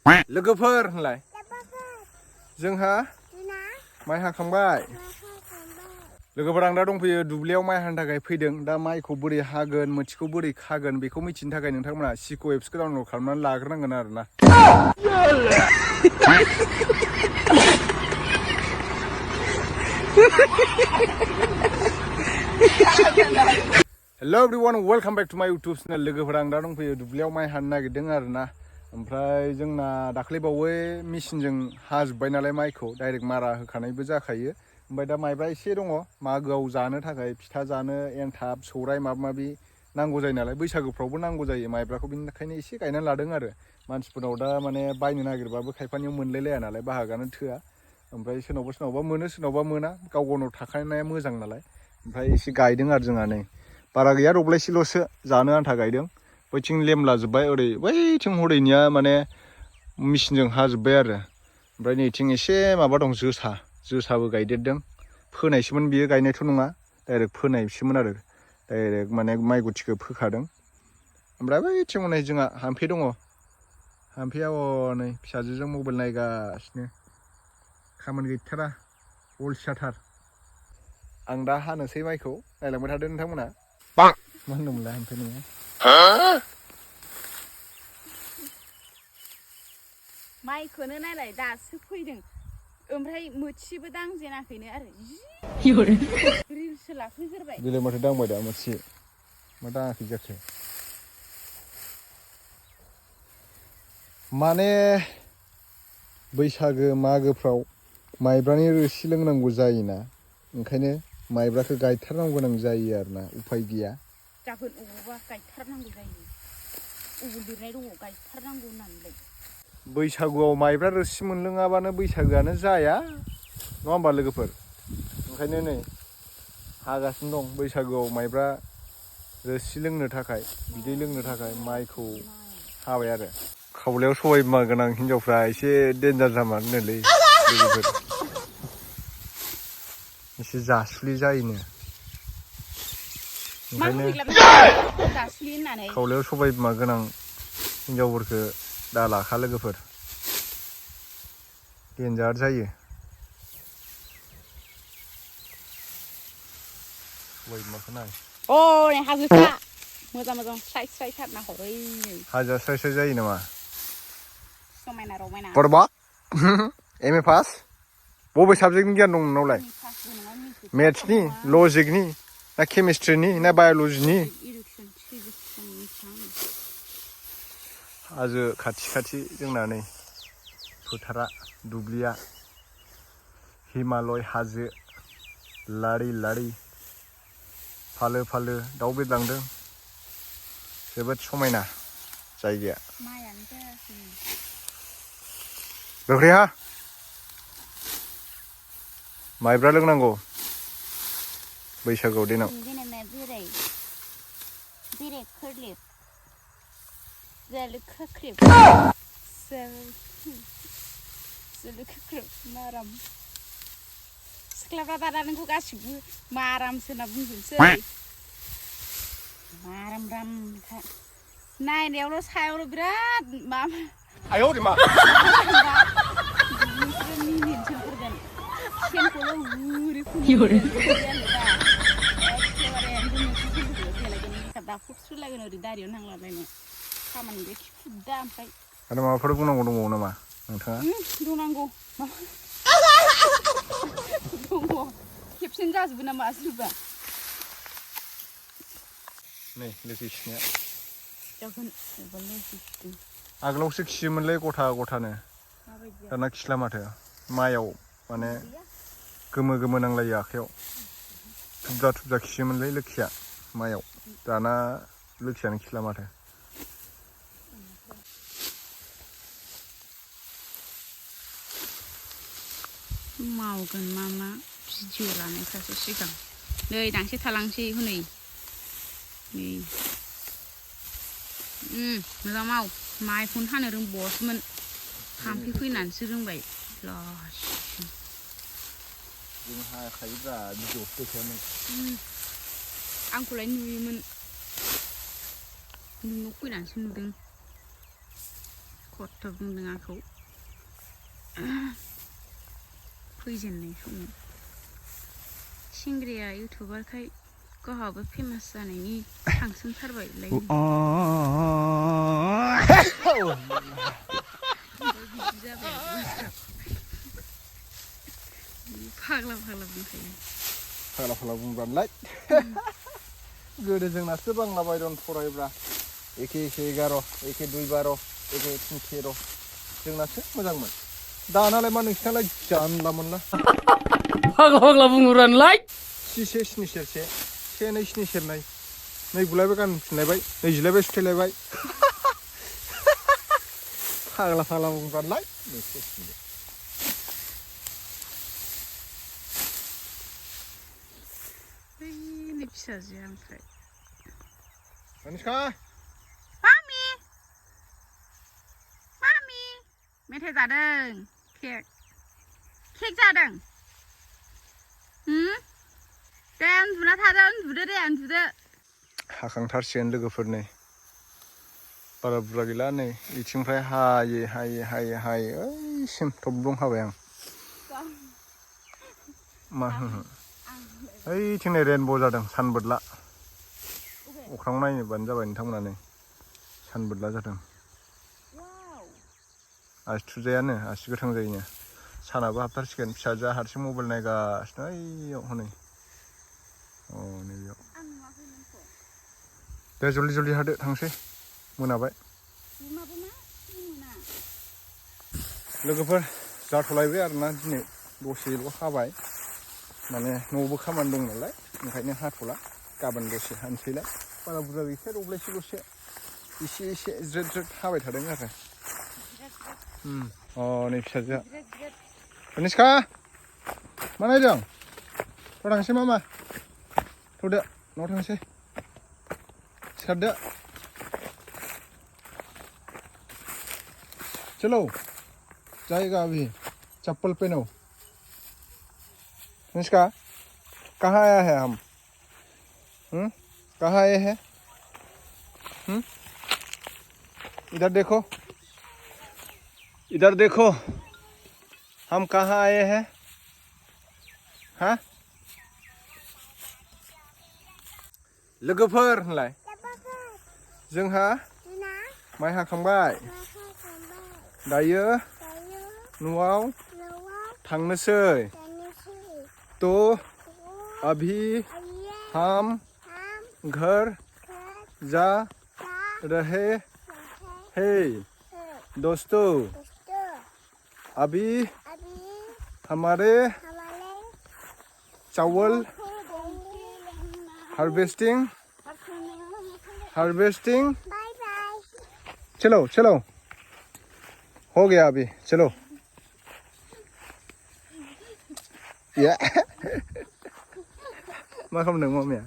लोगोफोर होनलाय जोंहा माइ हाखांबाय लोगोफोर आं दा दंफैयो दुब्लियाव माइ हानो थाखाय फैदों दा माइखौ बोरै हागोन मोथिखौ बोरै खागोन बेखौ मिथिनो थाखाय नोंथांमोना सिक' एप्सखौ डाउनलड खालामनानै लाग्रोनांगोन आरो ना Hello everyone, welcome back to my YouTube channel. लोगोफोर आं दा दंफैयो दुब्लियाव माइ हानो नागिरदों आरो ना ओमफ्राय जोंना दाख्लैबावै मेसिनजों हाजोब्बाय नालाय माइखौ डाइरेक्ट मारा होखानायबो जाखायो ओमफ्राय दा माइब्रा एसे दङ मागोआव जानो थाखाय फिथा जानो एन्थाब सौराइ माबा माबि नांगौ जायो नालाय बैसागोफ्रावबो नांगौ जायो माइब्राखौ बिनिखायनो एसे गायनानै लादों आरो मानसिफोरनाव दा माने बायनो नागिरबाबो खायफानियाव मोनलायलाया नालाय बाहागानो थोआ ओमफ्राय सोरनावबा मोनो सोरनावबा मोना गाव गावनाव थाखानाया मोजां नालाय ओमफ्राय एसे गायदों आरो जोंहा नै बारा गैया दब्लायसेल'सो जानो आन्था गायदों बैथिं लेमला जोब्बाय ओरै बैथिं हरैनिया माने मेसिनजों हाजोब्बाय आरो ओमफ्राय नैथिं एसे माबा दं जोसाबो गायदेरदों फोनायसोमोन बियो गायनायथ' नङा डाइरेक्ट फोनायसोमोन आरो डाइरेक्ट माने माइ गुथिखौ फोखादों ओमफ्राय बैथिं हनै जोंहा हाम्फे दङ हाम्फेया नै फिसाजोजों मबाइल नायगासिनो खामानि गैथारा अलसियाथार आं दा हानोसै माइखौ नायलांबाय थादो नोंथांमोना मा होनदोंमोनलाय हाम्फे नोङो माइखौनो नायलाय दासो फैदों ओमफ्राय मोथिबो दांजेनाखैनो आरो रिल्ससो लाफैग्रोबाय बेलाय माथो दांबाय दा मोथि मा दाङाखै जाखो माने बैसागो मागोफ्राव माइब्रानि रोसि लोंनांगौ जायोना ओंखायनो माइब्राखौ गायथारनांगौ गोनां जायो आरोना उफाय गैया जागोन अबावबा गायथारनांगौ जायो अबाव लिरनाय दङ गायथारनांगौ होननानैलाय बैसागुआव माइब्रा रोसि मोनलोङाबानो बैसागोआनो जाया नङा होमबा लोगोफोर ओंखायनो नै हागासिनो दं बैसागोआव माइब्रा रोसि लोंनो थाखाय बिदै लोंनो थाखाय माइखौ हाबाय आरो खावलायाव सबाय बिमा गोनां हिनजावफ्रा एसे देन्जार जामारोनोलै लोगोफोर एसे जासुलि जायोनो ओंखायनो खावलायाव सबाय बिमा गोनां हिनजावफोरखौ दा लाखा लोगोफोर देन्जार जायो सबाय बिमाखौ नाय नै हाजोसा मोजां स्राय स्राय सारना हरै हाजोआ स्राय स्राय जायो नामा समायना रमायना बरबा एम ए पास बबे साबजेक्टनि गियान दं नोंनावलाय मेथ्सनि लजिकनि ना केमिस्ट्रिनि ना बाय'लजिनि हाजो खाथि जोंना नै फोथारा दुब्लिया हिमालय हाजो लारि फालो दाउ बिरलांदों जोबोद समायना जायगाया गोख्रैहा माइब्रा लोंनांगौ बैसागुआव देनां माराम सिख्लाफ्रा दाना नोंखौ गासिबो मारामसो होनना बुंजोबसै माराम नायनायावल' सायावल' बिराद माबा मिनिनोसोगोरगोन सेनखौल' गुरै एखेबारे देलायगोन मेकआप दाफबस्रोलायगोन ओरै दारियाव नांलाबायनो खामानि बे खिफुद्दा ओमफ्राय आरो माबाफोर बुंनांगौ दंबावो नामा नोंथाङा दंनांगौ दङ खेबसेनो जाजोबो नामा सोरबा नै लोगो खिनाया जागोन आगोलावसो खियोमोनलै गथानो दाना खिला माथो माइयाव माने गोमो नांलायो आखाइयाव थुबजा खियोमोनलै लोखिया माइयाव दाना लोखियानो खिला माथो मावगोन मा भिडिअ लानायफ्रासो सिगां नै दांसे थालांसै हनै नै मोजां माव माइखौनो हानो रोंबावासोमोन हाम्फे फैनानैसो रोंबाय जों हाखायोब्रा भिडिअसो देखायामोन आंखौलाय नुयोमोन नोंनाव फैनानैसो नुदों खथ' बुंदों आंखौ फैजेननाय समाव सिंग्रिया इउटुबारखाय गावहाबो फेमास जानायनि थांसोमथारबायलाय बिदि जाबाय फाग्ला फाग्ला बुंखायो फाग्ला फाग्ला बुंब्लालाय गोदो जोंनासो बांला बायदन फरायब्रा एखे 11 एखे 2 12 एखे 3 13 जोंनासो मोजांमोन दानालाय मा नोंसिनालाय जानला मोनला फाग्ला फाग्ला बुंहरानोलाय 7 7 7 7 1 2 7 7 नै नै गुलायबाय गानफिनलायबाय नै जिलायबाय सुथेलायबाय फाग्ला फाग्ला बुंब्लालाय बैनि फिसाजोआ ओमफ्राय अनुष्का मामि मामि मेथाइ जादों केक जादों दे उन्दुना थादो उन्दुदो दे उन्दुदो हाखांथारसिगोन लोगोफोरनि बारा बुरजा गैला नै बिथिंनिफ्राय हायै हायै हायै हायै ओइसिम थब्लं हाबाय आं मा होनो ओइथिं नै रेनब' जादों सानबोदला अख्रां नायनोबानो जाबाय नोंथांमोना नै सानबोदला जादों आसि थुजायानो आसि गोथां जायोनो सानाबो हाबथारसिगोन फिसाजोआ हारसिं मबाइल नायगासिनो ओइयाव हनै नैबेयाव दे जल्दि जल्दि हादो थांसै मोनाबाय लोगोफोर जाथ'लायबाय आरोना दिनै दसेल' हाबाय माने न'आवबो खामानि दं नालाय ओंखायनो हाथ'ला गाबोन दसे हानोसैलाय बारा बुरजा गैखाया दब्लायसेल'सो एसे एसे ज्रेद ज्रेद हाबाय थादों आरो नै फिसाजोआ अनुष्का मा नायदों थ' थांसै मामा थ'दो न'आव थांसै सिखारदो चलो जाएगा अभी चप्पल पहनो अनुष्का कहाँ आया है हम कहाँ आए हैं इधर देखो हम कहाँ आए हैं हाँ लोगोफोर होनलाय जोंहा माइ हाखांबाय दायो न'आव थांनोसै तो अभी हम घर जा रहे हैं दोस्तों अभी हमारे चावल हार्वेस्टिंग चलो चलो हो गया अभी चलो मा खालामदों मम्मिया